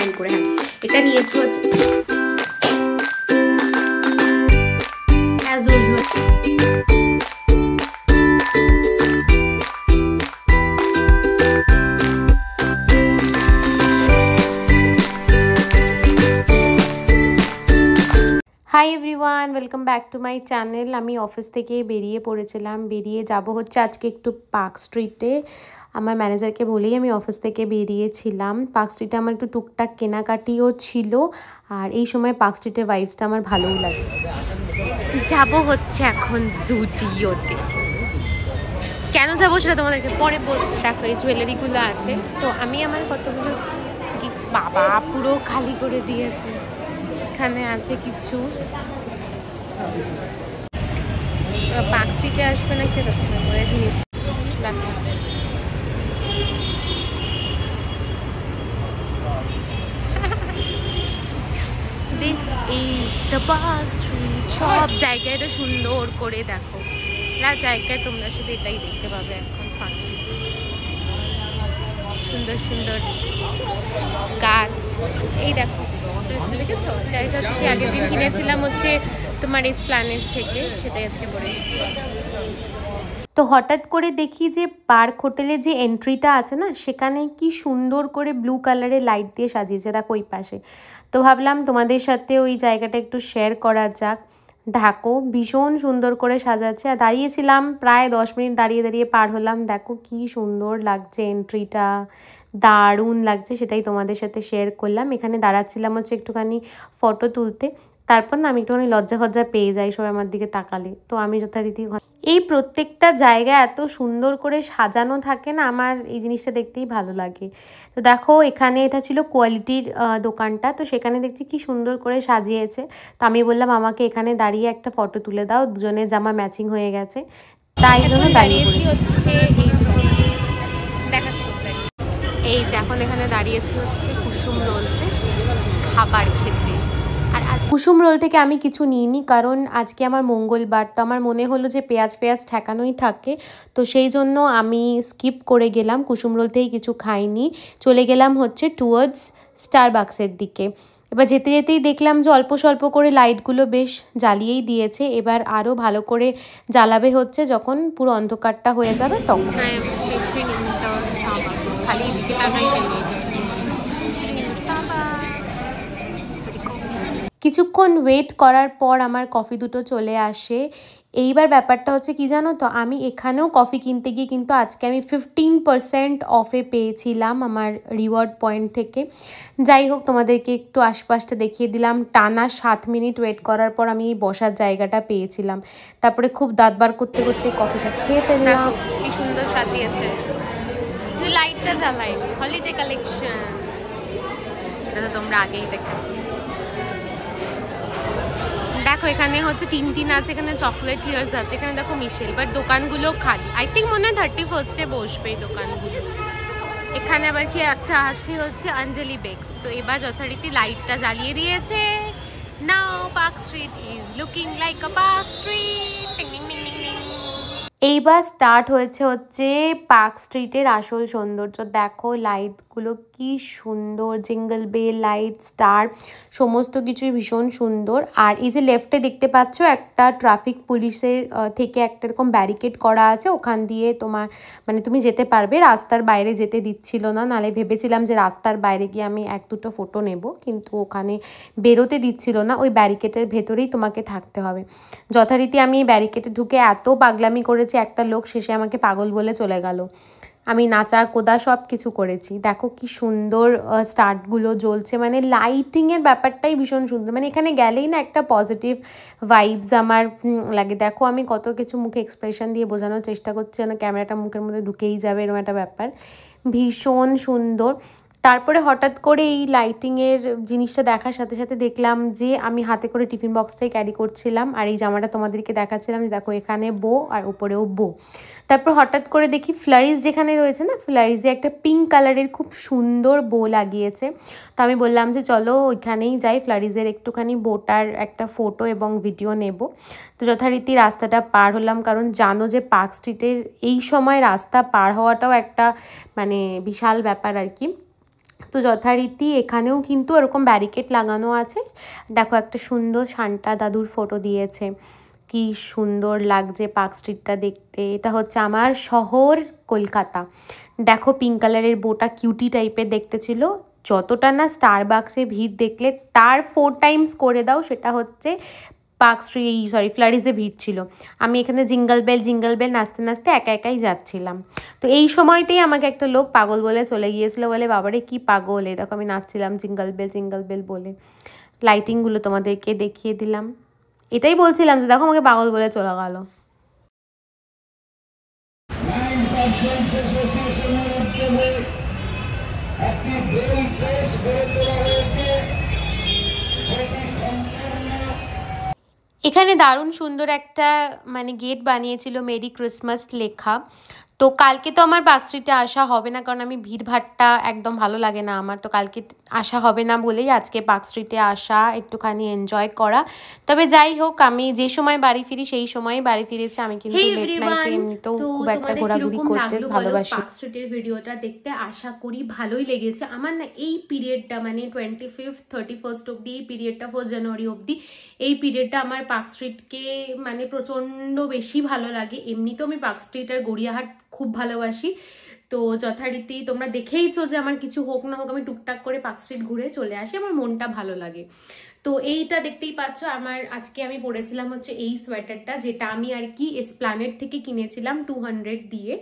Style করে। হ্যাঁ, এটা নিয়েছি হচ্ছে as usual. Hi everyone, welcome back to my channel. আমি অফিস থেকে বেরিয়ে পড়েছিলাম, বেরিয়ে যাব হচ্ছে আজকে একটু পার্ক স্ট্রিটে। আমার ম্যানেজারকে বলেই আমি অফিস থেকে বেরিয়েছিলাম। পার্ক স্ট্রিটে আমার একটু টুকটাক কেনাকাটিও ছিল, আর এই সময় পার্ক স্ট্রিটের ভাইবসটা আমার ভালোও লাগে। যাব হচ্ছে এখন জুডিওতে। কেন যাবো সেটা তোমাদেরকে পরে বলছি। দেখো এই জুয়েলারিগুলো আছে, তো আমি আমার কতগুলো গিফট, বাবা পুরো খালি করে দিয়েছে। এখানে আছে কিছু, পার্ক স্ট্রিটে আসবে না কিরকম করে জিনিস দেখো। This is the park street. সব জায়গায় তো সুন্দর করে দেখো, না জায়গায় তোমরা শুধু এটাই দেখতে পাবে এখন। পার্ক স্ট্রিট সুন্দর সুন্দর গাছ, এই দেখো দেখেছো, এটা হচ্ছে আগের দিন কিনেছিলাম হচ্ছে তোমার এসপ্ল্যানেড থেকে, সেটাই আজকে পরে এসেছি। তো হঠাৎ করে দেখি যে পার্ক হোটেলে যে এন্ট্রিটা আছে না, সেখানে কি সুন্দর করে ব্লু কালারের লাইট দিয়ে সাজিয়েছে দেখো ওই পাশে। তো ভাবলাম তোমাদের সাথে ওই জায়গাটা একটু শেয়ার করা যাক। দেখো ভীষণ সুন্দর করে সাজাচ্ছে, আর দাঁড়িয়েছিলাম প্রায় 10 মিনিট দাঁড়িয়ে দাঁড়িয়ে পার হলাম। দেখো কি সুন্দর লাগছে এন্ট্রিটা, দারুণ লাগছে, সেটাই তোমাদের সাথে শেয়ার করলাম। এখানে দাঁড়াচ্ছিলাম হচ্ছে একটুখানি ফটো তুলতে, তারপর না আমি একটুখানি লজ্জা পেয়ে যাই সবাই আমার দিকে তাকালে। তো আমি যথারীতি এই প্রত্যেকটা জায়গা এত সুন্দর করে সাজানো থাকে না, আমার এই জিনিসটা দেখতেই ভালো লাগে। তো দেখো এখানে এটা ছিল কোয়ালিটির দোকানটা, তো সেখানে দেখছি কি সুন্দর করে সাজিয়েছে। তো আমি বললাম আমাকে এখানে দাঁড়িয়ে একটা ফটো তুলে দাও, দুজনের জামা ম্যাচিং হয়ে গেছে, তাই জন্য দাঁড়িয়েছি হচ্ছে দেখাচ্ছি। এই যে এখন এখানে দাঁড়িয়েছি হচ্ছে কুসুম রোলসে খাবার খেতে। আর কুসুম রোল থেকে আমি কিছু নিইনি, কারণ আজকে আমার মঙ্গলবার, তো আমার মনে হলো যে পেঁয়াজ ঠেকানোই থাকে, তো সেই জন্য আমি স্কিপ করে গেলাম, কুসুম রোল থেকেই কিছু খাইনি। চলে গেলাম হচ্ছে টুয়ার্ডস স্টারবাক্সের দিকে। এবার যেতে যেতেই দেখলাম যে অল্প স্বল্প করে লাইটগুলো বেশ জ্বালিয়েই দিয়েছে, এবার আরও ভালো করে জ্বালাবে হচ্ছে যখন পুরো অন্ধকারটা হয়ে যাবে তখন। খালি এদিকে তাকাই ফেলি। কিছুক্ষণ ওয়েট করার পর আমার কফি দুটো চলে আসে। এইবার ব্যাপারটা হচ্ছে কি জানো তো, আমি এখানেও কফি কিনতে গিয়ে কিন্তু আজকে আমি 15% অফে পেয়েছিলাম আমার রিওয়ার্ড পয়েন্ট থেকে। যাই হোক, তোমাদেরকে একটু আশপাশটা দেখিয়ে দিলাম। টানা 7 মিনিট ওয়েট করার পর আমি এই বসার জায়গাটা পেয়েছিলাম। তারপরে খুব দাঁত বার করতে করতে কফিটা খেয়ে ফেললাম। কি সুন্দর সাজিয়েছে, লাইটটা জ্বালাই, হলিডে কালেকশন, এটা তো তোমরা আগেই দেখেছো। দেখো এখানে হচ্ছে টিন আছে, এখানে চকলেট ইয়ার্স আছে, এখানে দেখো মিশেল, বাট দোকানগুলো খালি। আই থিঙ্ক মনে হয় 31 বসবে এই দোকানগুলো। এখানে আবার কি একটা আছে হচ্ছে অঞ্জলি বেকস। তো এবার যথারীতি লাইটটা জ্বালিয়ে দিয়েছে। Now Park Street is looking like a Park Street. এইবার স্টার্ট হয়েছে হচ্ছে পার্ক স্ট্রিটের আসল সৌন্দর্য। দেখো লাইটগুলো কি সুন্দর, জিঙ্গল বেল লাইট, স্টার, সমস্ত কিছুই ভীষণ সুন্দর। আর এই যে লেফটে দেখতে পাচ্ছ একটা ট্রাফিক পুলিশের থেকে একটা এরকম ব্যারিকেড করা আছে, ওখান দিয়ে তোমার মানে তুমি যেতে পারবে, রাস্তার বাইরে যেতে দিচ্ছিল না। নালে ভেবেছিলাম যে রাস্তার বাইরে গিয়ে আমি 1-2টো ফটো নেব, কিন্তু ওখানে বেরোতে দিচ্ছিল না, ওই ব্যারিকেডের ভেতরেই তোমাকে থাকতে হবে। যথারীতি আমি ব্যারিকেডে ঢুকে এত পাগলামি করেছি, একটা লোক শেষে আমাকে পাগল বলে চলে গেল। আমি নাচা কোদা সব কিছু করেছি। দেখো কি সুন্দর স্টারগুলো জ্বলছে, মানে লাইটিংয়ের ব্যাপারটাই ভীষণ সুন্দর। মানে এখানে গেলেই না একটা পজিটিভ ভাইবস আমার লাগে। দেখো আমি কত কিছু মুখে এক্সপ্রেশন দিয়ে বোঝানোর চেষ্টা করছি, যেন ক্যামেরাটা মুখের মধ্যে ঢুকেই যাবে, এরকম একটা ব্যাপার, ভীষণ সুন্দর। তারপরে হঠাৎ করে এই লাইটিংয়ের জিনিসটা দেখার সাথে সাথে দেখলাম যে আমি হাতে করে টিফিন বক্সটাই ক্যারি করছিলাম, আর এই জামাটা তোমাদেরকে দেখাচ্ছিলাম যে দেখো এখানে বো আর উপরেও বো। তারপর হঠাৎ করে দেখি ফ্লারিজ যেখানে রয়েছে না, ফ্লারিজে একটা পিঙ্ক কালারের খুব সুন্দর বো লাগিয়েছে। তো আমি বললাম যে চলো ওইখানেই যাই, ফ্লারিজের একটুখানি বোটার একটা ফটো এবং ভিডিও নেব। তো যথারীতি রাস্তাটা পার হলাম, কারণ জানো যে পার্ক স্ট্রিটের এই সময় রাস্তা পার হওয়াটাও একটা মানে বিশাল ব্যাপার আর কি। তো যথারীতি এখানেও কিন্তু এরকম ব্যারিকেড লাগানো আছে। দেখো একটা সুন্দর সান্টা দাদুর ফটো দিয়েছে, কি সুন্দর লাগছে পার্ক স্ট্রিটটা দেখতে। এটা হচ্ছে আমার শহর কলকাতা। দেখো পিঙ্ক কালারের বোটা কিউটি টাইপের দেখতে ছিল। যতটা না স্টারবাক্সে ভিড় দেখলে তার 4 টাইমস করে দাও, সেটা হচ্ছে পার্ক স্ট্রিট ফ্লারিজে ভিড় ছিল। আমি এখানে জিঙ্গল বেল নাচতে নাচতে একা একাই যাচ্ছিলাম। তো এই সময়তেই আমাকে একটা লোক পাগল বলে চলে গিয়েছিল, বলে বাবারে কি পাগল, এই দেখো আমি নাচছিলাম জিঙ্গল বেল বলে। লাইটিংগুলো তোমাদেরকে দেখিয়ে দিলাম। এটাই বলছিলাম যে দেখো আমাকে পাগল বলে চলে গেল। এখানে দারুণ সুন্দর একটা মানে গেট বানিয়েছিল মেরি ক্রিসমাস লেখা। তো কালকে তো আমার পার্ক স্ট্রিটে আসা হবে না, কারণ আমি ভিড়ভাট্টা একদম ভালো লাগে না আমার, তো কালকে আসা হবে না বলেই আজকে পার্ক স্ট্রিটে আসা, একটুখানি এনজয় করা। তবে যাই হোক, আমি যে সময় বাড়ি ফিরি সেই সময়ই বাড়ি ফিরেছি। আমি কিন্তু লেট নাইটে এমনিতেও খুব একটা ঘোরাঘুরি করতে ভালোবাসি। পার্ক স্ট্রিটের ভিডিওটা দেখতে আশা করি ভালোই লেগেছে। আমার না এই পিরিয়ডটা মানে 25th 31st অব্দি, এই পিরিয়ডটা 1 জানুয়ারি অব্দি, এই পিরিয়ডটা আমার পার্ক স্ট্রিটকে মানে প্রচন্ড বেশি ভালো লাগে। এমনিতেও আমি পার্ক স্ট্রিট আর গড়িয়াহাট খুব ভালোবাসি। তো যথারীতি তোমরা দেখেইছো যে আমার কিছু হোক না হোক আমি টুকটাক করে পার্ক স্ট্রিট ঘুরে চলে আসি, আমার মনটা ভালো লাগে। তো এইটা দেখতেই পাচ্ছ, আমার আজকে আমি পরেছিলাম হচ্ছে এই সোয়েটারটা, যেটা আমি আর কি এসপ্ল্যানেড থেকে কিনেছিলাম 200 দিয়ে।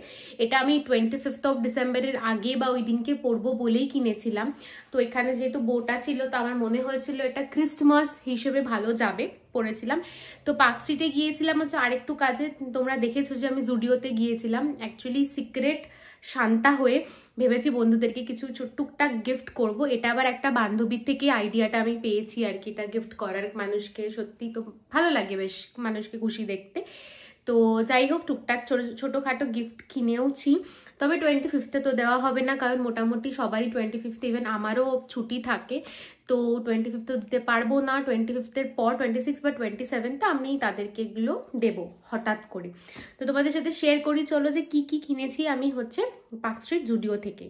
এটা আমি 25th ডিসেম্বরের আগে বা ওই দিনকে পরবো বলেই কিনেছিলাম। তো এখানে যেহেতু বোটা ছিল, তো আমার মনে হয়েছিল এটা ক্রিসমাস হিসেবে ভালো যাবে, পরেছিলাম। তো পার্ক স্ট্রিটে গিয়েছিলাম হচ্ছে আরেকটু কাজে। তোমরা দেখেছো যে আমি জুডিওতে গিয়েছিলাম অ্যাকচুয়ালি সিক্রেট শান্তা হয়ে। ভেবেছি বন্ধুদেরকে কিছু টুকটাক গিফট করব। এটা আবার একটা বান্ধবীর থেকে আইডিয়াটা আমি পেয়েছি আর কি, এটা গিফট করার মানুষকে। সত্যি তো ভালো লাগে বেশ মানুষকে খুশি দেখতে। তো যাই হোক, টুকটাক ছোটোখাটো গিফট কিনেওছি। তবে 25th তো দেওয়া হবে না, কারণ মোটামুটি সবারই 25th, ইভেন আমারও ছুটি থাকে। তো 25th দিতে পারবো না। 25th পর 26 বা 27 আমি তাদেরকে এগুলো দেবো হঠাৎ করে। তো তোমাদের সাথে শেয়ার করি চলো যে কি কি কিনেছি আমি হচ্ছে পার্ক স্ট্রিট জুডিও থেকে।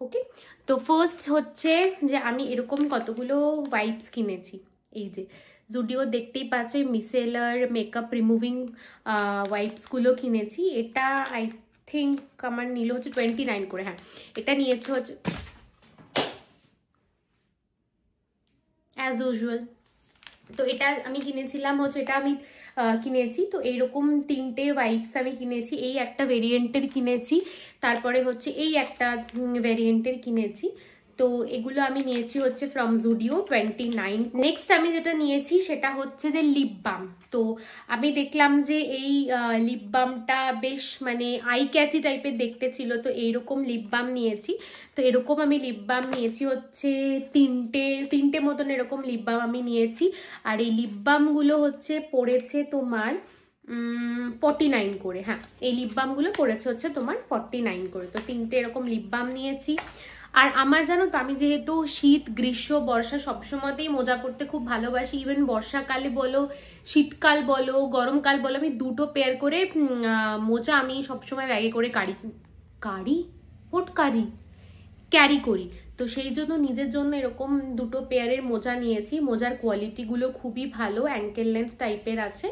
ওকে, তো ফার্স্ট হচ্ছে যে আমি এরকম কতগুলো ওয়াইপস কিনেছি। এই যে জুডিও দেখতেই পাচ্ছ, এই মিসেলার মেকআপ রিমুভিং ওয়াইপসগুলো কিনেছি। এটা আই থিঙ্ক আমার নিল হচ্ছে 29 করে। হ্যাঁ, এটা নিয়েছে হচ্ছে অ্যাজ ইউজুয়াল। তো এটা আমি কিনেছিলাম হচ্ছে, এটা আমি কিনেছি। তো এইরকম 3টে ওয়াইপস আমি কিনেছি। এই একটা ভেরিয়েন্টের কিনেছি, তারপরে হচ্ছে এই একটা ভেরিয়েন্টের কিনেছি। তো এগুলো আমি নিয়েছি হচ্ছে ফ্রম জুডিও 29। নেক্সট আমি যেটা নিয়েছি সেটা হচ্ছে যে লিপ বাম। তো আমি দেখলাম যে এই লিপ বামটা বেশ মানে আই ক্যাচি টাইপের দেখতে ছিল, তো এইরকম লিপ বাম নিয়েছি। তো এরকম আমি লিপ বাম নিয়েছি হচ্ছে তিনটে মতন এরকম লিপ বাম আমি নিয়েছি। আর এই লিপ বামগুলো হচ্ছে পড়েছে তোমার 49 করে। হ্যাঁ, এই লিপ বামগুলো পড়েছে হচ্ছে তোমার 49 করে। তো 3টে এরকম লিপ বাম নিয়েছি। আর আমার জানো তো, আমি যেহেতু শীত গ্রীষ্ম বর্ষা সবসময়তেই মোজা পরতে খুব ভালোবাসি। ইভেন বর্ষাকালে বলো, শীতকাল বলো, গরমকাল বলো, আমি 2টো পেয়ার করে মোজা আমি সবসময় ব্যাগে করে ক্যারি করি। তো সেই জন্য নিজের জন্য এরকম 2টো পেয়ারের মোজা নিয়েছি। মোজার কোয়ালিটিগুলো খুবই ভালো, অ্যাঙ্কেল লেন্থ টাইপের আছে।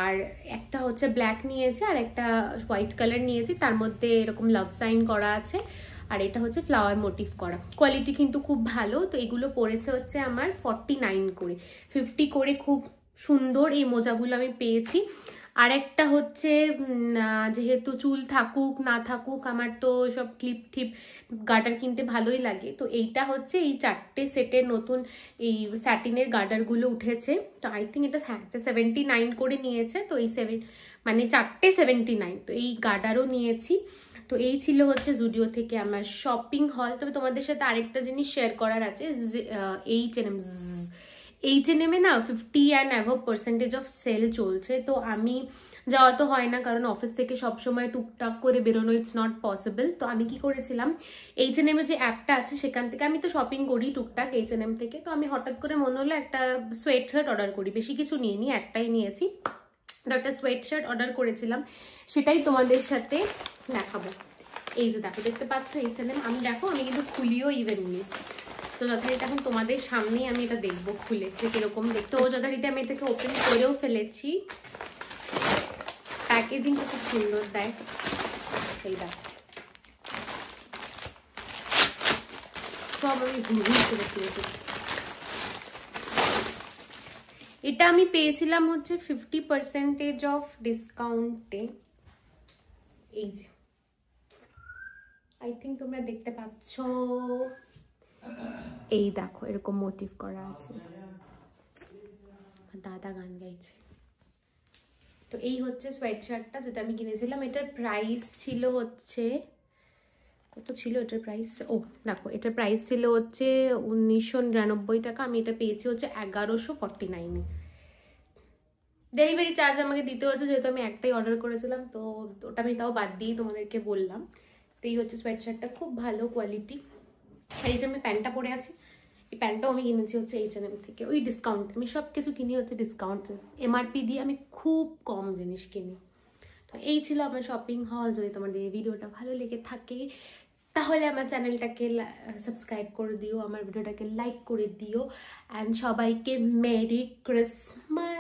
আর একটা হচ্ছে ব্ল্যাক নিয়েছি আর একটা হোয়াইট কালার নিয়েছি, তার মধ্যে এরকম লাভ সাইন করা আছে। আর এটা হচ্ছে ফ্লাওয়ার মোটিভ করা। কোয়ালিটি কিন্তু খুব ভালো। তো এগুলো পড়েছে হচ্ছে আমার 49 করে। 50 করে খুব সুন্দর এই মোজাগুলো আমি পেয়েছি। আর একটা হচ্ছে যেহেতু চুল থাকুক না থাকুক, আমার তো সব ক্লিপ টিপ গার্ডার কিনতে ভালোই লাগে। তো এইটা হচ্ছে এই 4টে সেটের নতুন এই স্যাটিনের গার্ডারগুলো উঠেছে। তো আই থিঙ্ক এটা 79 করে নিয়েছে। তো এই 4টে 79। তো এই গার্ডারও নিয়েছি। তো এই ছিল হচ্ছে জুডিও থেকে আমার শপিং হল। তবে তোমাদের সাথে আরেকটা জিনিস শেয়ার করার আছে, H&M এ না 50% অফ সেল চলছে। তো আমি যাওয়া তো হয় না, কারণ অফিস থেকে সবসময় টুকটাক করে বেরোনো ইটস নট পসিবল। তো আমি কি করেছিলাম, H&M এর যে অ্যাপটা আছে সেখান থেকে, আমি তো শপিং করি টুকটাক H&M থেকে। তো আমি হঠাৎ করে মনে হলো একটা সোয়েট শার্ট অর্ডার করি, বেশি কিছু নিইনি, একটাই নিয়েছি। তো একটা সোয়েট শার্ট অর্ডার করেছিলাম, সেটাই তোমাদের সাথে দেখাবো। এই যে দেখো দেখতে পাচ্ছ H&M, আমি দেখো আমি কিন্তু খুলিও ইভেনলি, তো যথারীতি এখন তোমাদের সামনেই আমি এটা দেখবো খুলে যে কিরকম দেখতে। তো যথারীতি আমি এটাকে ওপেন করেও ফেলেছি, প্যাকেজিংটা খুব সুন্দর দেয়। এই দেখো সব আমি ঘুরিয়ে ফেলেছি। এটা আমি পেয়েছিলাম হচ্ছে 50% অফ ডিসকাউন্টে। এই যে আই থিঙ্ক তোমরা দেখতে পাচ্ছ, এই দেখো এরকম মোটিভ করা আছে, দাদা গান গাইছে। তো এই হচ্ছে সোয়েট শার্টটা যেটা আমি কিনেছিলাম। এটার প্রাইস ছিল হচ্ছে, কত ছিল এটার প্রাইস, ও দেখো এটার প্রাইস ছিল হচ্ছে 1999 টাকা, আমি এটা পেয়েছি হচ্ছে 1149-এ। ডেলিভারি চার্জ আমাকে দিতে হচ্ছে যেহেতু আমি একটাই অর্ডার করেছিলাম, তো ওটা আমি তাও বাদ দিয়ে তোমাদেরকে বললাম। তো এই হচ্ছে সোয়েট শার্টটা, খুব ভালো কোয়ালিটি। আর এই যে আমি প্যান্টটা পরে আছি, এই প্যান্টটাও আমি কিনেছি হচ্ছে H&M থেকে, ওই ডিসকাউন্ট। আমি সব কিছু কিনি হচ্ছে ডিসকাউন্ট, এমআরপি দিয়ে আমি খুব কম জিনিস কিনি। তো এই ছিল আমার শপিং হল। যদি তোমাদের এই ভিডিওটা ভালো লেগে থাকে তাহলে আমার চ্যানেলটাকে সাবস্ক্রাইব করে দিও, আমার ভিডিওটাকে লাইক করে দিও, অ্যান্ড সবাইকে মেরি ক্রিসমাস।